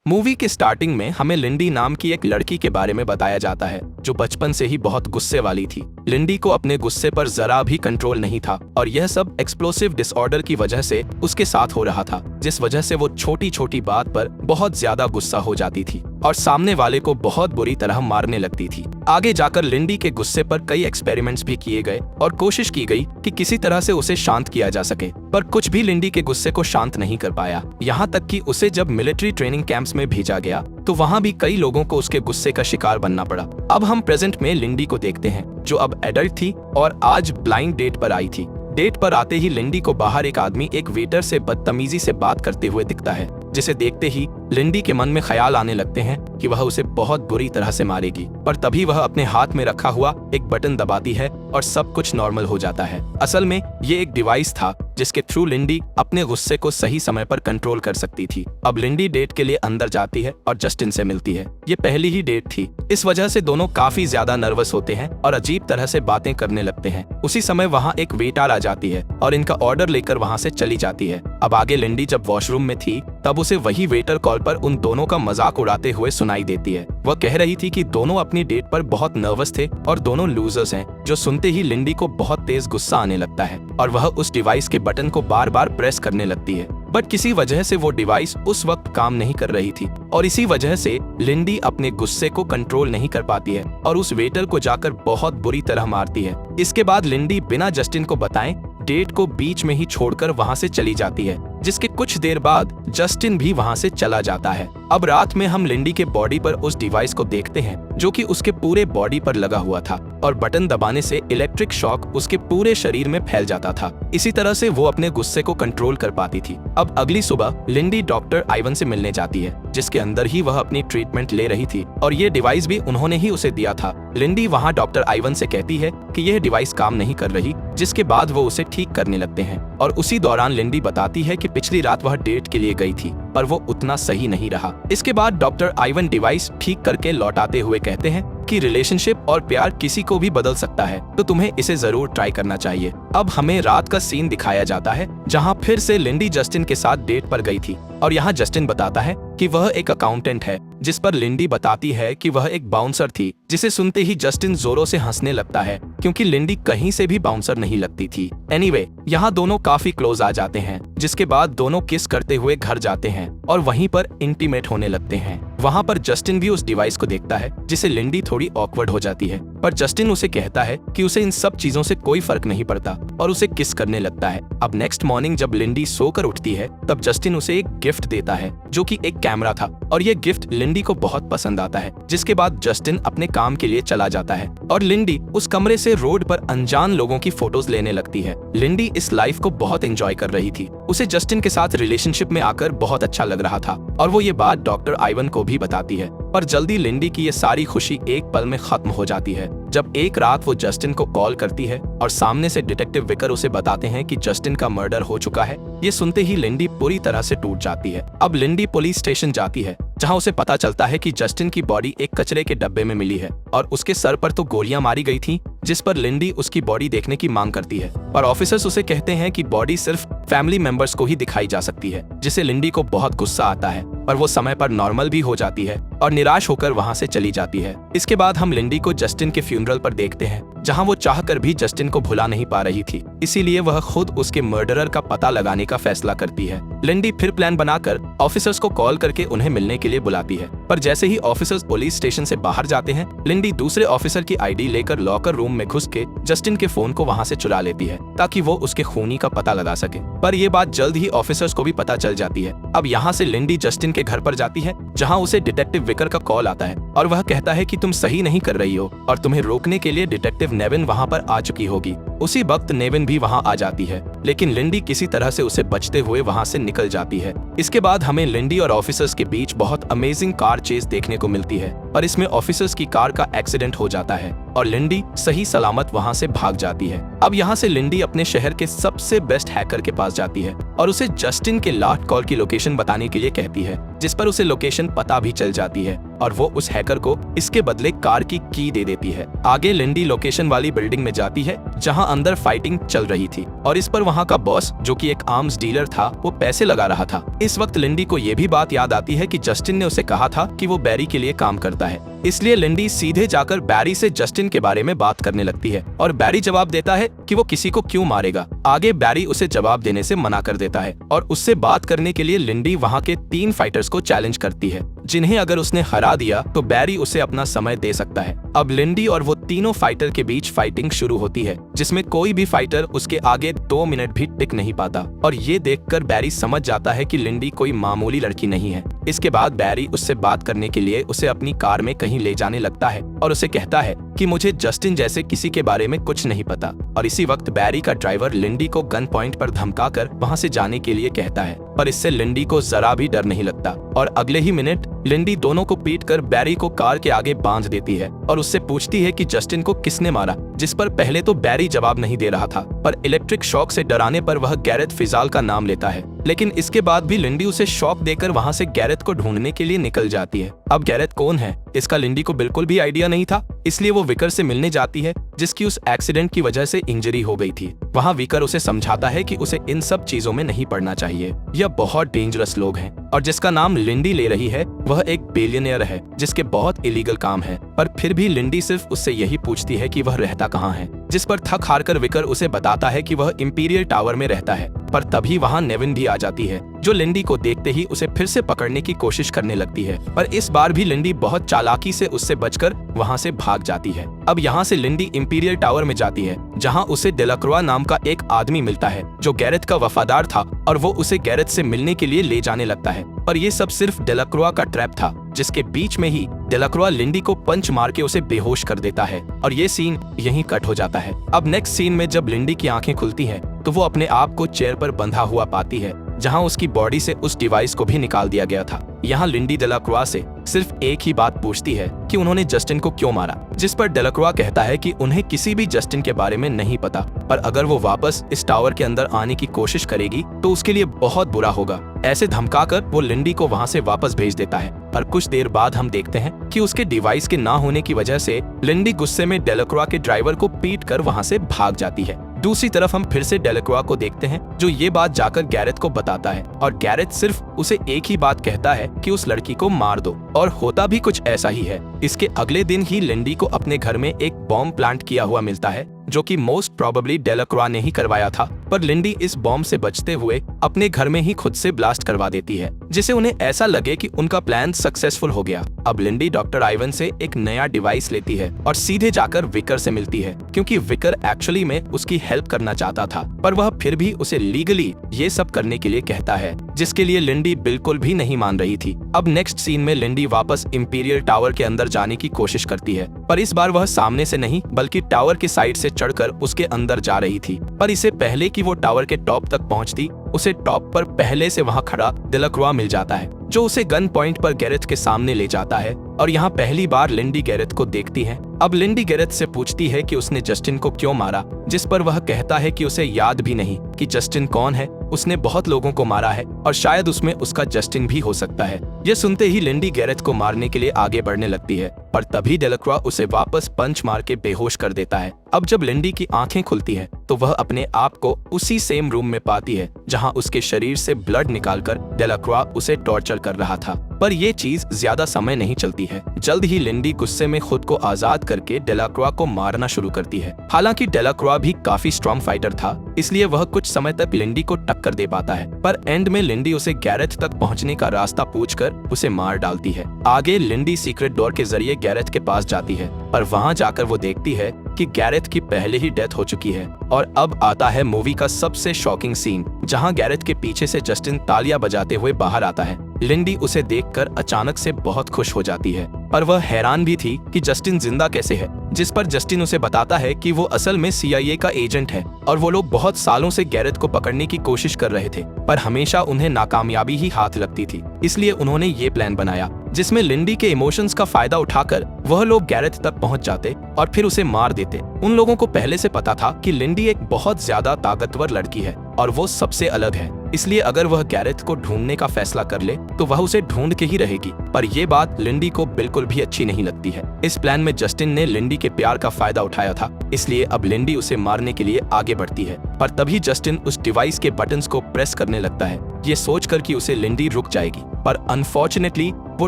Movie के starting में हमें लिंडी नाम की एक लड़की के बारे में बताया जाता है जो बचपन से ही बहुत गुस्से वाली थी। लिंडी को अपने गुस्से पर जरा भी कंट्रोल नहीं था और यह सब एक्सप्लोसिव डिसऑर्डर की वजह से उसके साथ हो रहा था, जिस वजह से वो छोटी छोटी बात पर बहुत ज्यादा गुस्सा हो जाती थी और सामने वाले को बहुत बुरी तरह मारने लगती थी। आगे जाकर लिंडी के गुस्से पर कई एक्सपेरिमेंट्स भी किए गए और कोशिश की गई कि किसी तरह से उसे शांत किया जा सके, पर कुछ भी लिंडी के गुस्से को शांत नहीं कर पाया। यहाँ तक कि उसे जब मिलिट्री ट्रेनिंग कैंप्स में भेजा गया तो वहाँ भी कई लोगों को उसके गुस्से का शिकार बनना पड़ा। अब हम प्रेजेंट में लिंडी को देखते हैं जो अब एडल्ट थी और आज ब्लाइंड डेट पर आई थी। डेट पर आते ही लिंडी को बाहर एक आदमी एक वेटर से बदतमीजी से बात करते हुए दिखता है, जिसे देखते ही लिंडी के मन में ख्याल आने लगते हैं कि वह उसे बहुत बुरी तरह से मारेगी। पर तभी वह अपने हाथ में रखा हुआ एक बटन दबाती है और सब कुछ नॉर्मल हो जाता है। असल में ये एक डिवाइस था जिसके थ्रू लिंडी अपने गुस्से को सही समय पर कंट्रोल कर सकती थी। अब लिंडी डेट के लिए अंदर जाती है और जस्टिन से मिलती है। ये पहली ही डेट थी, इस वजह से दोनों काफी ज्यादा नर्वस होते हैं और अजीब तरह से बातें करने लगते हैं। उसी समय वहाँ एक वेटर आ जाती है और इनका ऑर्डर लेकर वहाँ से चली जाती है। अब आगे लिंडी जब वॉशरूम में थी तब उसे वही वेटर कॉल पर उन दोनों का मजाक उड़ाते हुए सुनाई देती है। वह कह रही थी कि दोनों अपनी डेट पर बहुत नर्वस थे और दोनों लूजर्स हैं, जो सुनते ही लिंडी को बहुत तेज गुस्सा आने लगता है और वह उस डिवाइस के बटन को बार बार प्रेस करने लगती है। बट किसी वजह से वो डिवाइस उस वक्त काम नहीं कर रही थी और इसी वजह से लिंडी अपने गुस्से को कंट्रोल नहीं कर पाती है और उस वेटर को जाकर बहुत बुरी तरह मारती है। इसके बाद लिंडी बिना जस्टिन को बताएं डेट को बीच में ही छोड़कर वहां से चली जाती है, जिसके कुछ देर बाद जस्टिन भी वहां से चला जाता है। अब रात में हम लिंडी के बॉडी पर उस डिवाइस को देखते हैं जो कि उसके पूरे बॉडी पर लगा हुआ था और बटन दबाने से इलेक्ट्रिक शॉक उसके पूरे शरीर में फैल जाता था। इसी तरह से वो अपने गुस्से को कंट्रोल कर पाती थी। अब अगली सुबह लिंडी डॉक्टर आइवन से मिलने जाती है, जिसके अंदर ही वह अपनी ट्रीटमेंट ले रही थी और ये डिवाइस भी उन्होंने ही उसे दिया था। लिंडी वहाँ डॉक्टर आइवन से कहती है कि यह डिवाइस काम नहीं कर रही, जिसके बाद वो उसे ठीक करने लगते हैं और उसी दौरान लिंडी बताती है कि पिछली रात वह डेट के लिए गई थी पर वो उतना सही नहीं रहा। इसके बाद डॉक्टर आइवन डिवाइस ठीक करके लौटाते हुए कहते हैं कि रिलेशनशिप और प्यार किसी को भी बदल सकता है, तो तुम्हें इसे जरूर ट्राई करना चाहिए। अब हमें रात का सीन दिखाया जाता है जहां फिर से लिंडी जस्टिन के साथ डेट पर गई थी और यहाँ जस्टिन बताता है कि वह एक अकाउंटेंट है, जिस पर लिंडी बताती है कि वह एक बाउंसर थी, जिसे सुनते ही जस्टिन जोरों से हंसने लगता है क्योंकि लिंडी कहीं से भी बाउंसर नहीं लगती थी। एनीवे, यहाँ दोनों काफी क्लोज आ जाते हैं, जिसके बाद दोनों किस करते हुए घर जाते हैं और वहीं पर इंटीमेट होने लगते हैं। वहाँ पर जस्टिन भी उस डिवाइस को देखता है, जिसे लिंडी थोड़ी ऑकवर्ड हो जाती है, पर जस्टिन उसे कहता है कि उसे इन सब चीजों से कोई फर्क नहीं पड़ता और उसे किस करने लगता है। अब नेक्स्ट मॉर्निंग जब लिंडी सोकर उठती है तब जस्टिन उसे एक गिफ्ट देता है जो कि एक कैमरा था और ये गिफ्ट लिंडी को बहुत पसंद आता है। जिसके बाद जस्टिन अपने काम के लिए चला जाता है और लिंडी उस कमरे से रोड पर अनजान लोगों की फोटोज लेने लगती है। लिंडी इस लाइफ को बहुत एंजॉय कर रही थी, उसे जस्टिन के साथ रिलेशनशिप में आकर बहुत अच्छा लग रहा था और वो ये बात डॉक्टर आइवन को भी बताती है। पर जल्दी लिंडी की ये सारी खुशी एक पल में खत्म हो जाती है जब एक रात वो जस्टिन को कॉल करती है और सामने से डिटेक्टिव विकर उसे बताते हैं कि जस्टिन का मर्डर हो चुका है। ये सुनते ही लिंडी पूरी तरह से टूट जाती है। अब लिंडी पुलिस स्टेशन जाती है जहां उसे पता चलता है कि जस्टिन की बॉडी एक कचरे के डब्बे में मिली है और उसके सर पर तो गोलियां मारी गई थी, जिस पर लिंडी उसकी बॉडी देखने की मांग करती है। पर ऑफिसर्स उसे कहते हैं कि बॉडी सिर्फ फैमिली मेंबर्स को ही दिखाई जा सकती है, जिससे लिंडी को बहुत गुस्सा आता है, पर वो समय पर नॉर्मल भी हो जाती है और निराश होकर वहां से चली जाती है। इसके बाद हम लिंडी को जस्टिन के फ्यूनरल पर देखते हैं जहां वो चाहकर भी जस्टिन को भुला नहीं पा रही थी, इसीलिए वह खुद उसके मर्डरर का पता लगाने का फैसला करती है। लिंडी फिर प्लान बनाकर ऑफिसर्स को कॉल करके उन्हें मिलने के लिए बुलाती है, पर जैसे ही ऑफिसर्स पुलिस स्टेशन से बाहर जाते हैं लिंडी दूसरे ऑफिसर की आईडी लेकर लॉकर रूम में घुस के जस्टिन के फोन को वहां से चुरा लेती है ताकि वो उसके खूनी का पता लगा सके। पर ये बात जल्द ही ऑफिसर्स को भी पता चल जाती है। अब यहाँ से लिंडी जस्टिन के घर पर जाती है जहाँ उसे डिटेक्टिव विकर का कॉल आता है और वह कहता है कि तुम सही नहीं कर रही हो और तुम्हें रोकने के लिए डिटेक्टिव नेविन वहाँ पर आ चुकी होगी। उसी वक्त नेविन भी वहाँ आ जाती है, लेकिन लिंडी किसी तरह से उसे बचते हुए वहाँ से निकल जाती है। इसके बाद हमें लिंडी और ऑफिसर्स के बीच बहुत अमेजिंग कार चेस देखने को मिलती है और इसमें ऑफिसर्स की कार का एक्सीडेंट हो जाता है और लिंडी सही सलामत वहाँ से भाग जाती है। अब यहाँ से लिंडी अपने शहर के सबसे बेस्ट हैकर के पास जाती है और उसे जस्टिन के लास्ट कॉल की लोकेशन बताने के लिए कहती है, जिस पर उसे लोकेशन पता भी चल जाती है और वो उस हैकर को इसके बदले कार की की दे देती है। आगे लिंडी लोकेशन वाली बिल्डिंग में जाती है जहां अंदर फाइटिंग चल रही थी और इस पर वहां का बॉस, जो कि एक आर्म्स डीलर था, वो पैसे लगा रहा था। इस वक्त लिंडी को ये भी बात याद आती है कि जस्टिन ने उसे कहा था कि वो बैरी के लिए काम करता है, इसलिए लिंडी सीधे जाकर बैरी से जस्टिन के बारे में बात करने लगती है और बैरी जवाब देता है कि वो किसी को क्यों मारेगा। आगे बैरी उसे जवाब देने से मना कर देता है और उससे बात करने के लिए लिंडी वहां के 3 फाइटर्स को चैलेंज करती है, जिन्हें अगर उसने हरा दिया तो बैरी उसे अपना समय दे सकता है। अब लिंडी और वो तीनों फाइटर के बीच फाइटिंग शुरू होती है, जिसमें कोई भी फाइटर उसके आगे 2 मिनट भी टिक नहीं पाता और ये देखकर बैरी समझ जाता है कि लिंडी कोई मामूली लड़की नहीं है। इसके बाद बैरी उससे बात करने के लिए उसे अपनी कार में कहीं ले जाने लगता है और उसे कहता है कि मुझे जस्टिन जैसे किसी के बारे में कुछ नहीं पता। और इसी वक्त बैरी का ड्राइवर लिंडी को गन पॉइंट पर धमकाकर वहां से जाने के लिए कहता है, पर इससे लिंडी को जरा भी डर नहीं लगता और अगले ही मिनट लिंडी दोनों को पीटकर बैरी को कार के आगे बांध देती है और उससे पूछती है कि जस्टिन को किसने मारा, जिस पर पहले तो बैरी जवाब नहीं दे रहा था, पर इलेक्ट्रिक शॉक से डराने पर वह गैरेथ फिजाल का नाम लेता है। लेकिन इसके बाद भी लिंडी उसे शॉक देकर वहां से गैरेथ को ढूंढने के लिए निकल जाती है। अब गैरेथ कौन है इसका लिंडी को बिल्कुल भी आइडिया नहीं था, इसलिए वो विकर से मिलने जाती है, जिसकी उस एक्सीडेंट की वजह से इंजरी हो गई थी। वहाँ विकर उसे समझाता है कि उसे इन सब चीजों में नहीं पड़ना चाहिए, यह बहुत डेंजरस लोग हैं और जिसका नाम लिंडी ले रही है वह एक बिलियनियर है जिसके बहुत इलीगल काम है। पर फिर भी लिंडी सिर्फ उससे यही पूछती है कि वह रहता कहाँ है, जिस पर थक हारकर विकर उसे बताता है कि वह इंपीरियल टावर में रहता है। पर तभी वहाँ नेविन भी आ जाती है, जो लिंडी को देखते ही उसे फिर से पकड़ने की कोशिश करने लगती है, पर इस बार भी लिंडी बहुत चालाकी से उससे बचकर वहाँ से भाग जाती है। अब यहाँ से लिंडी इंपीरियल टावर में जाती है, जहाँ उसे डेलाक्रोआ नाम का एक आदमी मिलता है जो गैरेथ का वफादार था और वो उसे गैरेथ से मिलने के लिए ले जाने लगता है। पर ये सब सिर्फ डेलाक्रोआ का ट्रैप था, जिसके बीच में ही डेलाक्रोआ लिंडी को पंच मार के उसे बेहोश कर देता है और ये सीन यहीं कट हो जाता है। अब नेक्स्ट सीन में जब लिंडी की आंखें खुलती हैं तो वो अपने आप को चेयर पर बंधा हुआ पाती है, जहां उसकी बॉडी से उस डिवाइस को भी निकाल दिया गया था। यहाँ लिंडी डेलाक्रोआ से सिर्फ एक ही बात पूछती है कि उन्होंने जस्टिन को क्यों मारा, जिस पर डेलाक्रोआ कहता है कि उन्हें किसी भी जस्टिन के बारे में नहीं पता, पर अगर वो वापस इस टावर के अंदर आने की कोशिश करेगी तो उसके लिए बहुत बुरा होगा। ऐसे धमकाकर वो लिंडी को वहां से वापस भेज देता है। पर कुछ देर बाद हम देखते हैं कि उसके डिवाइस के ना होने की वजह से लिंडी गुस्से में डेलाक्रोआ के ड्राइवर को पीट कर वहां से भाग जाती है। दूसरी तरफ हम फिर से डेलाक्रोआ को देखते हैं, जो ये बात जाकर गैरेथ को बताता है और गैरेथ सिर्फ उसे एक ही बात कहता है कि उस लड़की को मार दो, और होता भी कुछ ऐसा ही है। इसके अगले दिन ही लिंडी को अपने घर में एक बॉम्ब प्लांट किया हुआ मिलता है, जो कि मोस्ट प्रोबेबली डेलाक्रोआ ने ही करवाया था, पर लिंडी इस बॉम्ब से बचते हुए अपने घर में ही खुद से ब्लास्ट करवा देती है, जिससे उन्हें ऐसा लगे कि उनका प्लान सक्सेसफुल हो गया। अब लिंडी डॉक्टर आइवन से एक नया डिवाइस लेती है और सीधे जाकर विकर से मिलती है, क्योंकि विकर एक्चुअली में उसकी हेल्प करना चाहता था, पर वह फिर भी उसे लीगली ये सब करने के लिए कहता है, जिसके लिए लिंडी बिल्कुल भी नहीं मान रही थी। अब नेक्स्ट सीन में लिंडी वापस इंपीरियल टावर के अंदर जाने की कोशिश करती है, पर इस बार वह सामने से नहीं बल्कि टावर के साइड से चढ़कर उसके अंदर जा रही थी। पर इससे पहले कि वो टावर के टॉप तक पहुंचती, उसे टॉप पर पहले से वहां खड़ा डेलाक्रोआ मिल जाता है, जो उसे गन पॉइंट पर गैरेथ के सामने ले जाता है और यहाँ पहली बार लिंडी गैरेथ को देखती है। अब लिंडी गैरेथ से पूछती है कि उसने जस्टिन को क्यों मारा, जिस पर वह कहता है कि उसे याद भी नहीं कि जस्टिन कौन है, उसने बहुत लोगों को मारा है और शायद उसमें उसका जस्टिन भी हो सकता है। यह सुनते ही लिंडी गैरेथ को मारने के लिए आगे बढ़ने लगती है, पर तभी डेलाक्रोआ उसे वापस पंच मार के बेहोश कर देता है। अब जब लिंडी की आंखें खुलती है तो वह अपने आप को उसी सेम रूम में पाती है जहां उसके शरीर से ब्लड निकालकर डेलाक्रोआ उसे टॉर्चर कर रहा था। पर यह चीज ज्यादा समय नहीं चलती है। जल्द ही लिंडी गुस्से में खुद को आजाद करके डेलाक्रोआ को मारना शुरू करती है। हालांकि डेलाक्रोआ भी काफी स्ट्रॉन्ग फाइटर था, इसलिए वह कुछ समय तक लिंडी को टक्कर दे पाता है, पर एंड में लिंडी उसे गैरेथ तक पहुंचने का रास्ता पूछकर उसे मार डालती है। आगे लिंडी सीक्रेट डोर के जरिए गैरेथ के पास जाती है, पर वहां जाकर वो देखती है कि गैरेथ की पहले ही डेथ हो चुकी है। और अब आता है मूवी का सबसे शॉकिंग सीन, जहां गैरेथ के पीछे से जस्टिन तालियां बजाते हुए बाहर आता है। लिंडी उसे देखकर अचानक से बहुत खुश हो जाती है, पर वह हैरान भी थी कि जस्टिन जिंदा कैसे है, जिस पर जस्टिन उसे बताता है कि वो असल में CIA का एजेंट है और वो लोग बहुत सालों से गैरेथ को पकड़ने की कोशिश कर रहे थे, पर हमेशा उन्हें नाकामयाबी ही हाथ लगती थी। इसलिए उन्होंने ये प्लान बनाया जिसमें लिंडी के इमोशंस का फायदा उठाकर वह लोग गैरेथ तक पहुंच जाते और फिर उसे मार देते। उन लोगों को पहले से पता था कि लिंडी एक बहुत ज्यादा ताकतवर लड़की है और वो सबसे अलग है, इसलिए अगर वह गैरेथ को ढूंढने का फैसला कर ले तो वह उसे ढूंढ के ही रहेगी। पर ये बात लिंडी को बिल्कुल भी अच्छी नहीं लगती है। इस प्लान में जस्टिन ने लिंडी के प्यार का फायदा उठाया था, इसलिए अब लिंडी उसे मारने के लिए आगे बढ़ती है। पर तभी जस्टिन उस डिवाइस के बटन्स को प्रेस करने लगता है, ये सोचकर कि उसे लिंडी रुक जाएगी। पर अनफॉर्चुनेटली वो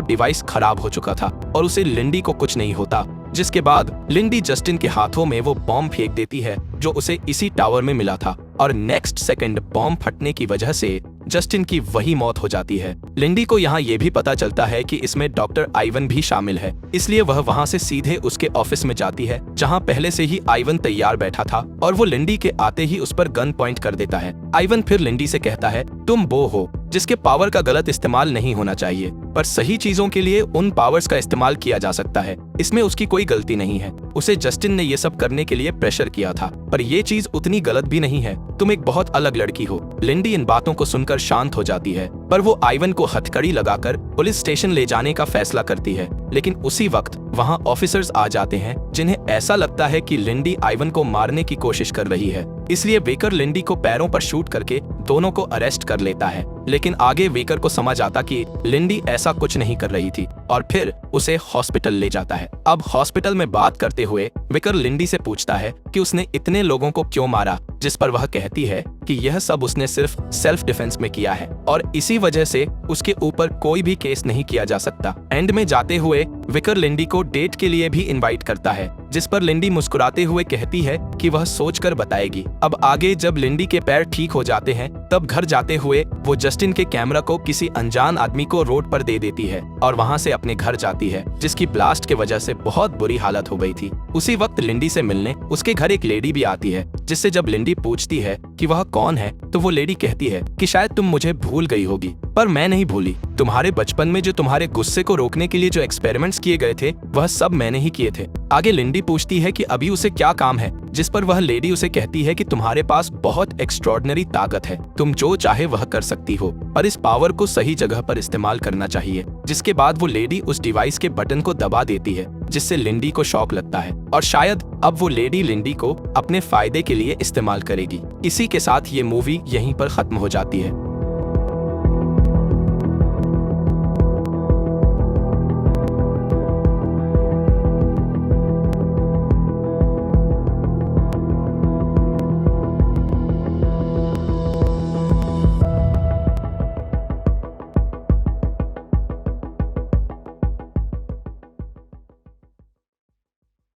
डिवाइस खराब हो चुका था और उसे लिंडी को कुछ नहीं होता, जिसके बाद लिंडी जस्टिन के हाथों में वो बॉम्ब फेंक देती है जो उसे इसी टावर में मिला था और नेक्स्ट सेकंड बॉम्ब फटने की वजह से जस्टिन की वही मौत हो जाती है। लिंडी को यहाँ ये भी पता चलता है कि इसमें डॉक्टर आइवन भी शामिल है, इसलिए वह वहाँ से सीधे उसके ऑफिस में जाती है जहाँ पहले से ही आइवन तैयार बैठा था और वो लिंडी के आते ही उस पर गन पॉइंट कर देता है। आइवन फिर लिंडी से कहता है, तुम वो हो जिसके पावर का गलत इस्तेमाल नहीं होना चाहिए, पर सही चीजों के लिए उन पावर्स का इस्तेमाल किया जा सकता है, इसमें उसकी कोई गलती नहीं है। उसे जस्टिन ने ये सब करने के लिए प्रेशर किया था, पर ये चीज उतनी गलत भी नहीं है, तुम एक बहुत अलग लड़की हो। लिंडी इन बातों को सुनकर शांत हो जाती है, पर वो आइवन को हथकड़ी लगाकर पुलिस स्टेशन ले जाने का फैसला करती है। लेकिन उसी वक्त वहाँ ऑफिसर्स आ जाते हैं जिन्हें ऐसा लगता है कि लिंडी आइवन को मारने की कोशिश कर रही है, इसलिए वेकर लिंडी को पैरों पर शूट करके दोनों को अरेस्ट कर लेता है। लेकिन आगे वेकर को समझ आता कि लिंडी ऐसा कुछ नहीं कर रही थी और फिर उसे हॉस्पिटल ले जाता है। अब हॉस्पिटल में बात करते हुए वेकर लिंडी से पूछता है कि उसने इतने लोगों को क्यों मारा, जिस पर वह कहती है कि यह सब उसने सिर्फ सेल्फ डिफेंस में किया है और इसी वजह से उसके ऊपर कोई भी केस नहीं किया जा सकता। एंड में जाते हुए विकर लिंडी को डेट के लिए भी इनवाइट करता है, जिस पर लिंडी मुस्कुराते हुए कहती है कि वह सोचकर बताएगी। अब आगे जब लिंडी के पैर ठीक हो जाते हैं तब घर जाते हुए वो जस्टिन के कैमरा को किसी अनजान आदमी को रोड पर दे देती है और वहाँ से अपने घर जाती है, जिसकी ब्लास्ट के वजह से बहुत बुरी हालत हो गई थी। उसी वक्त लिंडी से मिलने उसके घर एक लेडी भी आती है, जिससे जब लिंडी पूछती है कि वह कौन है तो वो लेडी कहती है कि शायद तुम मुझे भूल गई होगी, पर मैं नहीं भूली। तुम्हारे बचपन में जो तुम्हारे गुस्से को रोकने के लिए जो एक्सपेरिमेंट्स किए गए थे वह सब मैंने ही किए थे। आगे लिंडी पूछती है कि अभी उसे क्या काम है, जिस पर वह लेडी उसे कहती है कि तुम्हारे पास बहुत एक्स्ट्रॉर्डिनरी ताकत है, तुम जो चाहे वह कर सकती हो, पर इस पावर को सही जगह पर इस्तेमाल करना चाहिए। जिसके बाद वो लेडी उस डिवाइस के बटन को दबा देती है, जिससे लिंडी को शॉक लगता है और शायद अब वो लेडी लिंडी को अपने फायदे के लिए इस्तेमाल करेगी। इसी के साथ ये मूवी यहीं पर खत्म हो जाती है।